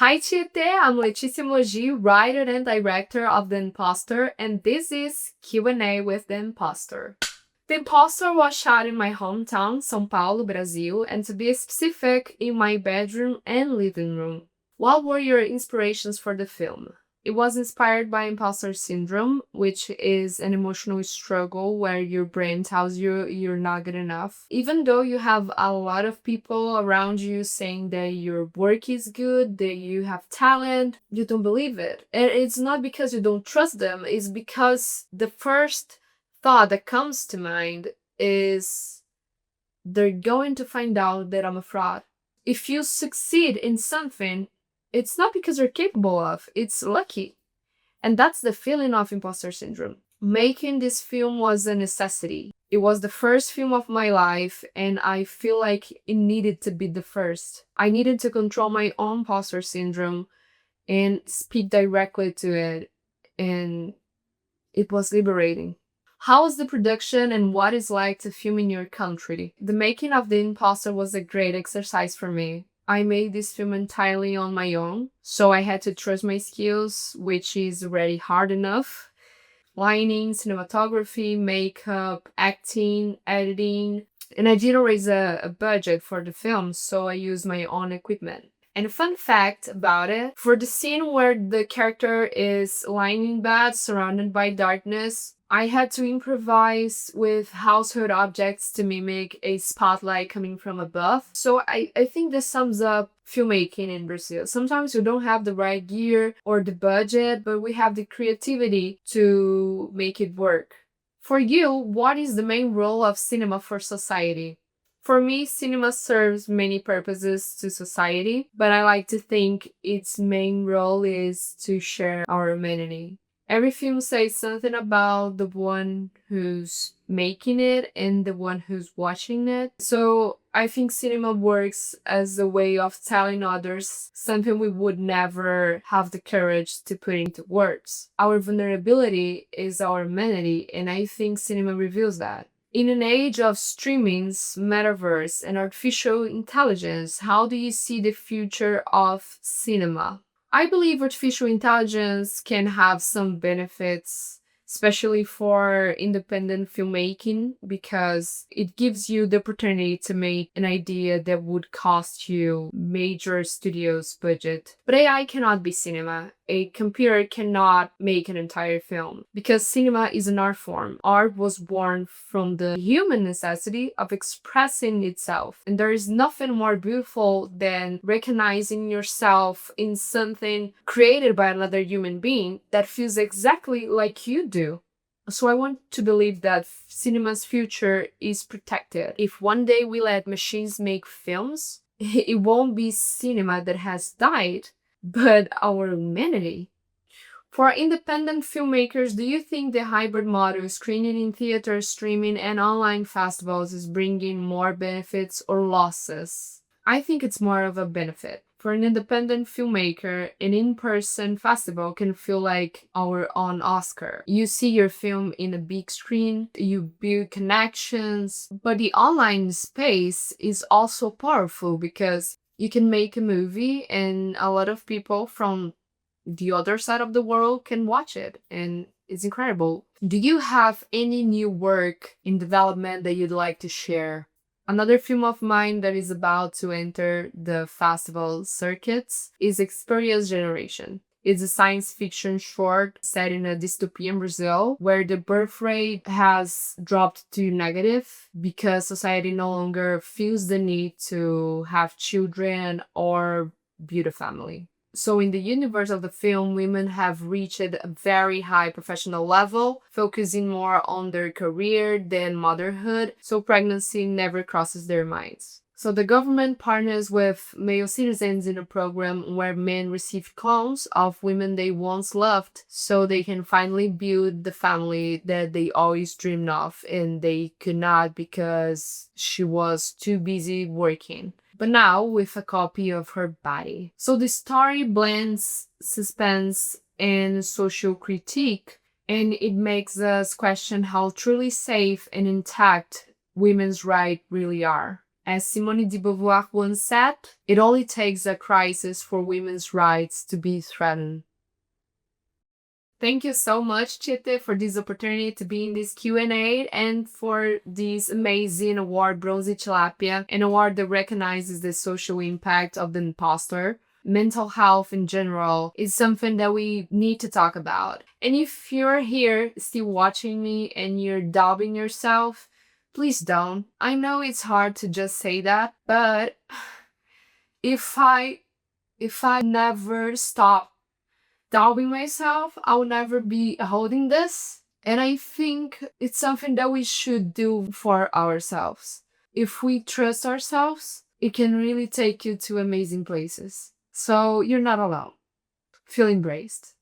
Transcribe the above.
Hi Chiete, I'm Letícia Mogi, writer and director of The Impostor, and this is Q&A with The Impostor. The Impostor was shot in my hometown, São Paulo, Brazil, and to be specific, in my bedroom and living room. What were your inspirations for the film? It was inspired by imposter syndrome, which is an emotional struggle where your brain tells you you're not good enough. Even though you have a lot of people around you saying that your work is good, that you have talent, you don't believe it. And it's not because you don't trust them, it's because the first thought that comes to mind is they're going to find out that I'm a fraud. If you succeed in something, it's not because you're capable of, it's lucky. And that's the feeling of imposter syndrome. Making this film was a necessity. It was the first film of my life, and I feel like it needed to be the first. I needed to control my own imposter syndrome and speak directly to it, and it was liberating. How was the production and what it's like to film in your country? The making of The Impostor was a great exercise for me. I made this film entirely on my own, so I had to trust my skills, which is already hard enough. Lighting, cinematography, makeup, acting, editing. And I didn't raise a budget for the film, so I used my own equipment. And a fun fact about it, for the scene where the character is lying in bed surrounded by darkness, I had to improvise with household objects to mimic a spotlight coming from above. So I think this sums up filmmaking in Brazil. Sometimes we don't have the right gear or the budget, but we have the creativity to make it work. For you, what is the main role of cinema for society? For me, cinema serves many purposes to society, but I like to think its main role is to share our humanity. Every film says something about the one who's making it and the one who's watching it. So I think cinema works as a way of telling others something we would never have the courage to put into words. Our vulnerability is our humanity, and I think cinema reveals that. In an age of streamings, metaverse, and artificial intelligence, how do you see the future of cinema? I believe artificial intelligence can have some benefits, especially for independent filmmaking, because it gives you the opportunity to make an idea that would cost you major studios' budget. But AI cannot be cinema. A computer cannot make an entire film because cinema is an art form. Art was born from the human necessity of expressing itself. And there is nothing more beautiful than recognizing yourself in something created by another human being that feels exactly like you do. So I want to believe that cinema's future is protected. If one day we let machines make films, it won't be cinema that has died, but our humanity. For independent filmmakers, do you think the hybrid model, screening in theaters, streaming, and online festivals, is bringing more benefits or losses? I think it's more of a benefit. For an independent filmmaker, an in-person festival can feel like our own Oscar. You see your film in a big screen, you build connections, but the online space is also powerful because you can make a movie and a lot of people from the other side of the world can watch it, and it's incredible. Do you have any new work in development that you'd like to share? Another film of mine that is about to enter the festival circuits is Experience Generation. It's a science fiction short set in a dystopian Brazil where the birth rate has dropped to negative because society no longer feels the need to have children or build a family. So in the universe of the film, women have reached a very high professional level, focusing more on their career than motherhood, so pregnancy never crosses their minds. So the government partners with male citizens in a program where men receive clones of women they once loved so they can finally build the family that they always dreamed of and they could not because she was too busy working, but now with a copy of her body. So the story blends suspense and social critique, and it makes us question how truly safe and intact women's rights really are. As Simone de Beauvoir once said, it only takes a crisis for women's rights to be threatened. Thank you so much, Chite, for this opportunity to be in this Q&A and for this amazing award, Bronze Tilapia, an award that recognizes the social impact of the imposter. Mental health in general is something that we need to talk about. And if you're here still watching me and you're doubting yourself, please don't. I know it's hard to just say that, but if I never stop doubting myself, I'll never be holding this. And I think it's something that we should do for ourselves. If we trust ourselves, it can really take you to amazing places. So you're not alone. Feel embraced.